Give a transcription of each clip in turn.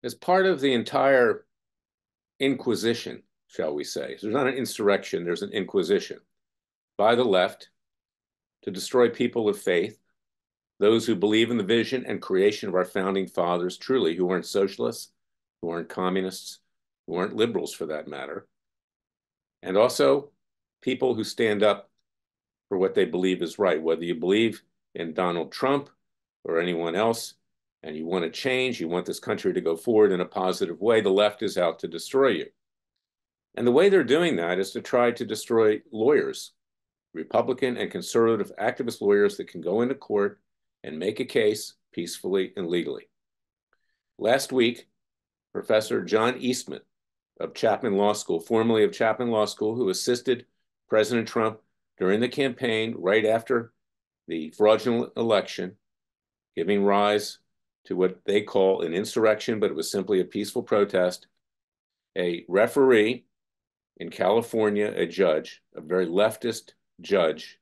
As part of the entire inquisition, shall we say, there's not an insurrection, there's an inquisition by the left to destroy people of faith, those who believe in the vision and creation of our founding fathers, truly, who weren't socialists, who weren't communists, who weren't liberals for that matter, and also people who stand up for what they believe is right, whether you believe in Donald Trump or anyone else, and you want to change, you want this country to go forward in a positive way, the left is out to destroy you. And the way they're doing that is to try to destroy lawyers, Republican and conservative activist lawyers that can go into court and make a case peacefully and legally. Last week, Professor John Eastman of Chapman Law School, formerly of Chapman Law School, who assisted President Trump during the campaign right after the fraudulent election, giving rise to what they call an insurrection, but it was simply a peaceful protest. A referee in California, a judge, a very leftist judge,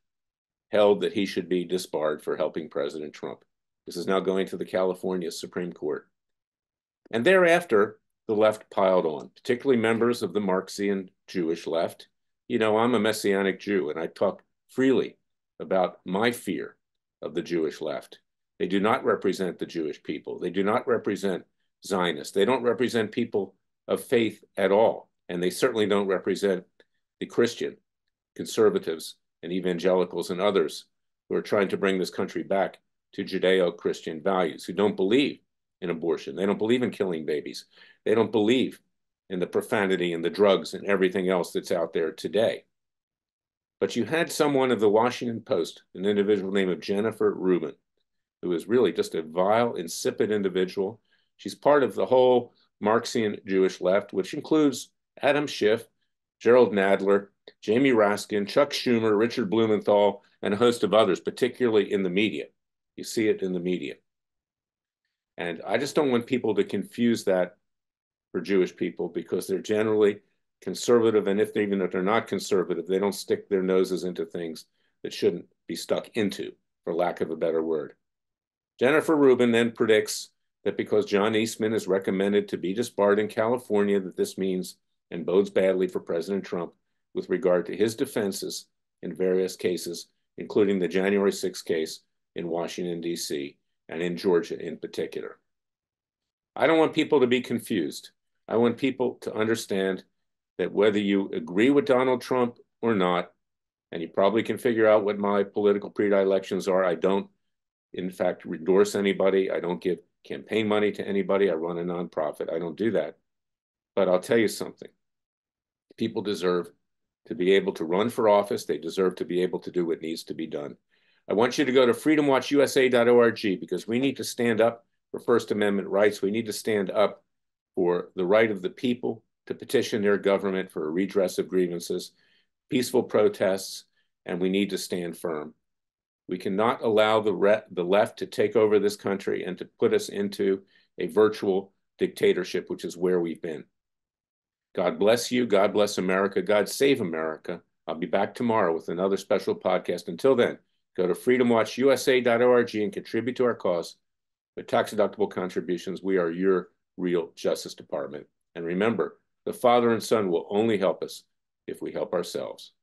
held that he should be disbarred for helping President Trump. This is now going to the California Supreme Court. And thereafter, the left piled on, particularly members of the Marxian Jewish left. You know, I'm a Messianic Jew, and I talk freely about my fear of the Jewish left. They do not represent the Jewish people. They do not represent Zionists. They don't represent people of faith at all. And they certainly don't represent the Christian conservatives and evangelicals and others who are trying to bring this country back to Judeo-Christian values, who don't believe in abortion. They don't believe in killing babies. They don't believe in the profanity and the drugs and everything else that's out there today. But you had someone of the Washington Post, an individual named Jennifer Rubin, who is really just a vile, insipid individual. She's part of the whole Marxian Jewish left, which includes Adam Schiff, Gerald Nadler, Jamie Raskin, Chuck Schumer, Richard Blumenthal, and a host of others, particularly in the media. You see it in the media. And I just don't want people to confuse that for Jewish people, because they're generally conservative, and even if they're not conservative, they don't stick their noses into things that shouldn't be stuck into, for lack of a better word. Jennifer Rubin then predicts that because John Eastman is recommended to be disbarred in California, that this means and bodes badly for President Trump with regard to his defenses in various cases, including the January 6th case in Washington, D.C., and in Georgia in particular. I don't want people to be confused. I want people to understand that whether you agree with Donald Trump or not, and you probably can figure out what my political predilections are. I don't, in fact, endorse anybody. I don't give campaign money to anybody. I run a nonprofit. I don't do that. But I'll tell you something. People deserve to be able to run for office. They deserve to be able to do what needs to be done. I want you to go to freedomwatchusa.org, because we need to stand up for First Amendment rights. We need to stand up for the right of the people to petition their government for a redress of grievances, peaceful protests, and we need to stand firm. We cannot allow the left to take over this country and to put us into a virtual dictatorship, which is where we've been. God bless you. God bless America. God save America. I'll be back tomorrow with another special podcast. Until then, go to freedomwatchusa.org and contribute to our cause. With tax-deductible contributions, we are your real Justice Department. And remember, the Father and Son will only help us if we help ourselves.